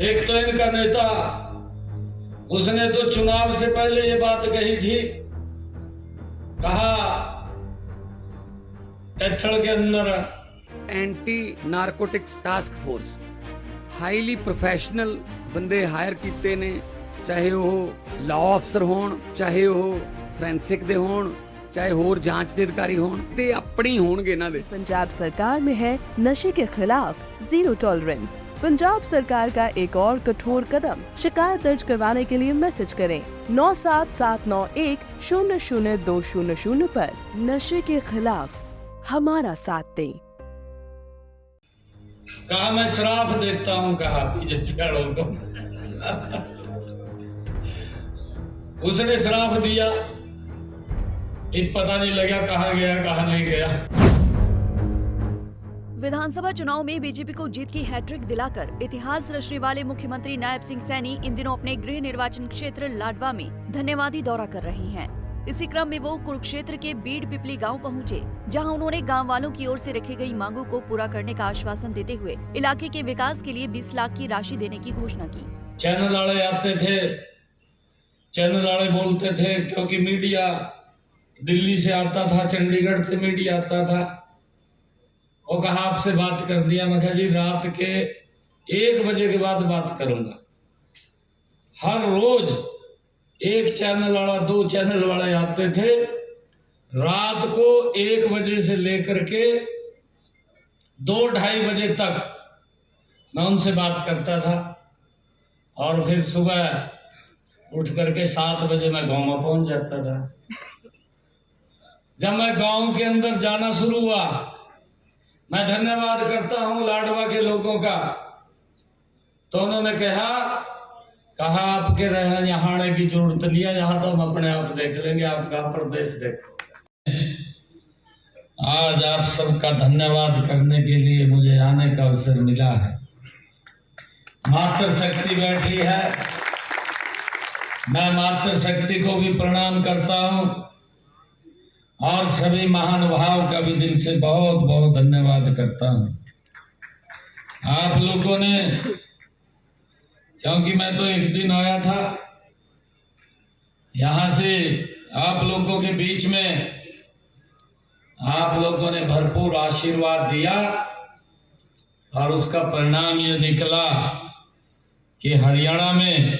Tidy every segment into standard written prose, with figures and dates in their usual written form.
एक तो इनका नेता, उसने तो चुनाव से पहले ये बात कही थी, कहा कैथल के अंदर anti narcotics task force highly professional बंदे हायर कीते ने, चाहे वो लॉ अफसर होण, चाहे वो फोरेंसिक दे होण, चाहे होर जांच दे अधिकारी होण, ते अपनी होणगे इन्हां दे। पंजाब सरकार में है नशे के खिलाफ जीरो टॉलरेंस। पंजाब सरकार का एक और कठोर कदम। शिकायत दर्ज करवाने के लिए मैसेज करें 9779100200 पर। नशे के खिलाफ हमारा साथ दें। कहा मैं श्राप देता हूं, कहा बीजेपी वालों को। उसने श्राप दिया, पता नहीं लगा कहाँ गया कहाँ नहीं गया। विधानसभा चुनाव में बीजेपी को जीत की हैट्रिक दिलाकर इतिहास रचने वाले मुख्यमंत्री नायब सिंह सैनी इन दिनों अपने गृह निर्वाचन क्षेत्र लाडवा में धन्यवादी दौरा कर रहे हैं। इसी क्रम में वो कुरुक्षेत्र के बीड़ पिपली गांव पहुंचे, जहां उन्होंने गांव वालों की ओर से रखी गई मांगों को पूरा करने का आश्वासन देते हुए इलाके के विकास के लिए 20 लाख की राशि देने की घोषणा की। चैनल वाले आते थे, चैनल वाले बोलते थे, क्योंकि मीडिया दिल्ली से आता था, चंडीगढ़ से मीडिया आता था, वो कहा आपसे बात कर दिया। मैं कहा जी रात के 1 बजे के बाद बात करूंगा। हर रोज एक चैनल वाला 2 चैनल वाले आते थे, रात को 1 बजे से लेकर के 2-2:30 बजे तक मैं उनसे बात करता था, और फिर सुबह उठ करके 7 बजे मैं गांव में पहुंच जाता था। जब मैं गांव के अंदर जाना शुरू हुआ, मैं धन्यवाद करता हूं लाडवा के लोगों का, तो उन्होंने कहा आपके यहाँ आने की जरूरत नहीं है, यहाँ तो हम अपने आप देख लेंगे, आपका प्रदेश देखो। आज आप सबका धन्यवाद करने के लिए मुझे आने का अवसर मिला है। मातृशक्ति बैठी है, मैं मातृशक्ति को भी प्रणाम करता हूं, और सभी महानुभाव का भी दिल से बहुत बहुत धन्यवाद करता हूं। आप लोगों ने, क्योंकि मैं तो एक दिन आया था, यहां से आप लोगों के बीच में आप लोगों ने भरपूर आशीर्वाद दिया, और उसका परिणाम ये निकला कि हरियाणा में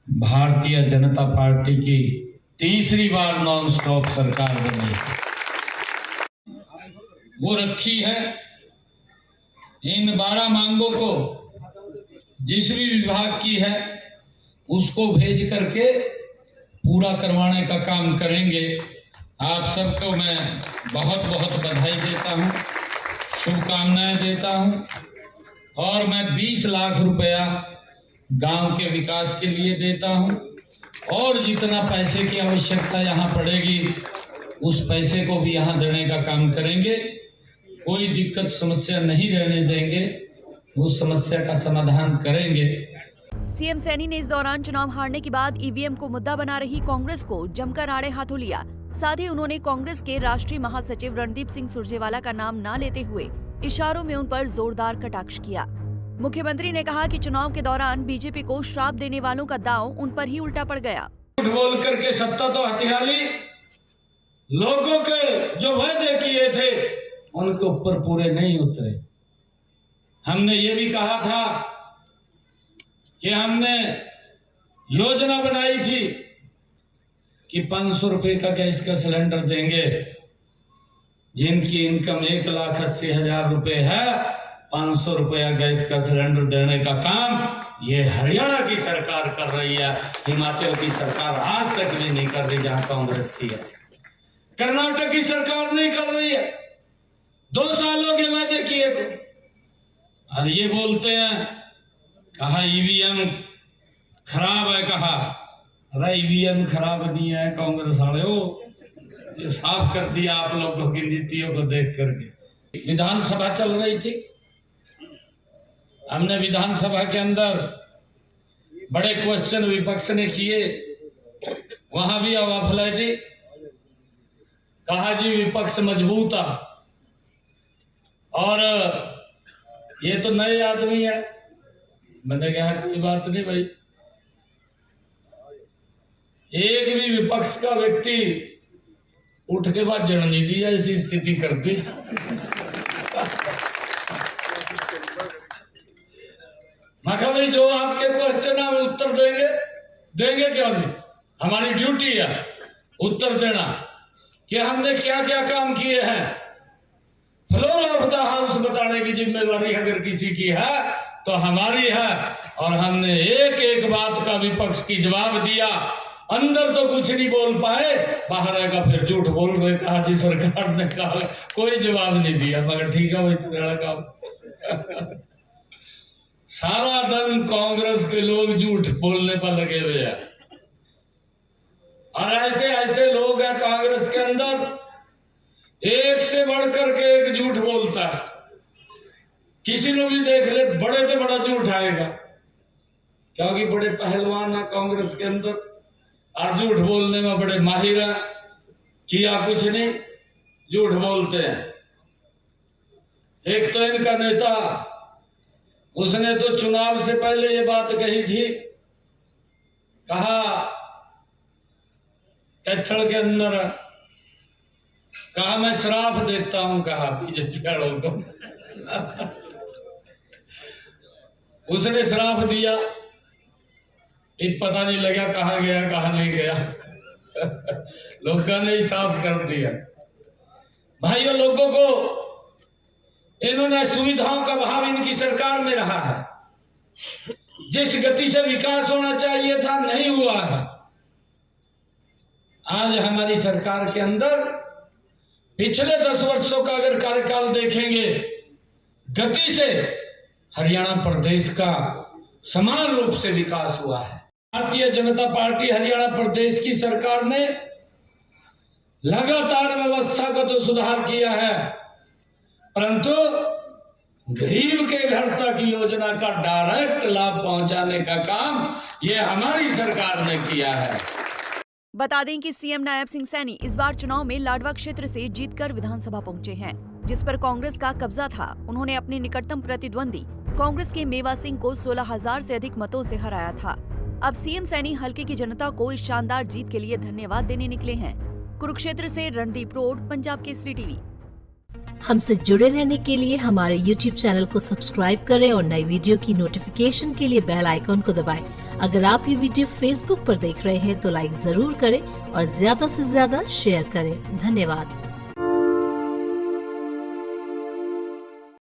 भारतीय जनता पार्टी की तीसरी बार नॉन स्टॉप सरकार बनी। वो रखी है इन 12 मांगों को, जिस भी विभाग की है उसको भेज करके पूरा करवाने का काम करेंगे। आप सबको मैं बहुत बहुत बधाई देता हूं, शुभकामनाएं देता हूं, और मैं 20 लाख रुपया गांव के विकास के लिए देता हूं, और जितना पैसे की आवश्यकता यहाँ पड़ेगी उस पैसे को भी यहाँ देने का काम करेंगे। कोई दिक्कत समस्या नहीं रहने देंगे, उस समस्या का समाधान करेंगे। सीएम सैनी ने इस दौरान चुनाव हारने के बाद ईवीएम को मुद्दा बना रही कांग्रेस को जमकर आड़े हाथों लिया। साथ ही उन्होंने कांग्रेस के राष्ट्रीय महासचिव रणदीप सिंह सुरजेवाला का नाम न लेते हुए इशारों में उन पर जोरदार कटाक्ष किया। मुख्यमंत्री ने कहा कि चुनाव के दौरान बीजेपी को श्राप देने वालों का दांव उन पर ही उल्टा पड़ गया। झूठ बोल करके सत्ता तो हथिया ली, लोगों के जो वादे किए थे उनके ऊपर पूरे नहीं उतरे। हमने ये भी कहा था कि हमने योजना बनाई थी कि 500 रुपए का गैस का सिलेंडर देंगे, जिनकी इनकम 1,80,000 रुपए है, 500 रुपया गैस का सिलेंडर देने का काम ये हरियाणा की सरकार कर रही है। हिमाचल की सरकार आज तक भी नहीं कर रही, जहां कांग्रेस की है। कर्नाटक की सरकार नहीं कर रही है। 2 सालों के वादे किए थे, और ये बोलते हैं कहा ईवीएम खराब है। कहा अरे ईवीएम खराब नहीं है, कांग्रेस वाले हो ये साफ कर दिया आप लोगों की नीतियों को देख करके। विधानसभा चल रही थी, हमने विधानसभा के अंदर बड़े क्वेश्चन विपक्ष ने किए, वहां भी हवा फैलाई थी। कहा जी विपक्ष मजबूत है, और ये तो नए आदमी है, मैंने कहा कोई बात नहीं भाई, एक भी विपक्ष का व्यक्ति उठ के बाद जड़ नहीं दिया, ऐसी स्थिति कर दी। मैं कहा भाई जो आपके क्वेश्चन हम उत्तर देंगे क्यों नहीं, हमारी ड्यूटी है उत्तर देना कि हमने क्या क्या काम किए हैं। फ्लोर ऑफ द हाउस बताने की जिम्मेवारी अगर किसी की है तो हमारी है, और हमने एक एक बात का विपक्ष की जवाब दिया। अंदर तो कुछ नहीं बोल पाए, बाहर आएगा फिर झूठ बोल रहे, कहा जी सरकार ने कहा, कोई जवाब नहीं दिया। मगर ठीक है भाई, तेरा काम। सारा दिन कांग्रेस के लोग झूठ बोलने पर लगे हुए हैं, और ऐसे ऐसे लोग हैं कांग्रेस के अंदर, एक से बढ़कर के एक झूठ बोलता है। किसी ने भी देख ले, बड़े से बड़ा झूठ आएगा, क्योंकि बड़े पहलवान हैं कांग्रेस के अंदर, और झूठ बोलने में बड़े माहिर हैं। किया कुछ नहीं, झूठ बोलते हैं। एक तो इनका नेता, उसने तो चुनाव से पहले ये बात कही थी, कहा कैथल के अंदर, कहा मैं श्राप देता हूं, कहा बीजेपी वालों को। उसने श्राप दिया, एक पता नहीं लगा कहां गया कहां नहीं गया। लोगों ने ही साफ कर दिया। भाइयों, लोगों को इन्होंने सुविधाओं का अभाव इनकी सरकार में रहा है। जिस गति से विकास होना चाहिए था नहीं हुआ है। आज हमारी सरकार के अंदर पिछले 10 वर्षों का अगर कार्यकाल देखेंगे, गति से हरियाणा प्रदेश का समान रूप से विकास हुआ है। भारतीय जनता पार्टी हरियाणा प्रदेश की सरकार ने लगातार व्यवस्था का तो सुधार किया है, परंतु गरीब के घर तक योजना का डायरेक्ट लाभ पहुंचाने का काम ये हमारी सरकार ने किया है। बता दें कि सीएम नायब सिंह सैनी इस बार चुनाव में लाडवा क्षेत्र से जीतकर विधानसभा पहुंचे हैं, जिस पर कांग्रेस का कब्जा था। उन्होंने अपने निकटतम प्रतिद्वंदी कांग्रेस के मेवा सिंह को 16,000 से अधिक मतों से हराया था। अब सीएम सैनी हल्के की जनता को इस शानदार जीत के लिए धन्यवाद देने निकले हैं। कुरुक्षेत्र से रणदीप रोड, पंजाब केसरी टीवी। हमसे जुड़े रहने के लिए हमारे YouTube चैनल को सब्सक्राइब करें और नई वीडियो की नोटिफिकेशन के लिए बेल आइकॉन को दबाएं। अगर आप ये वीडियो Facebook पर देख रहे हैं तो लाइक जरूर करें और ज्यादा से ज्यादा शेयर करें। धन्यवाद।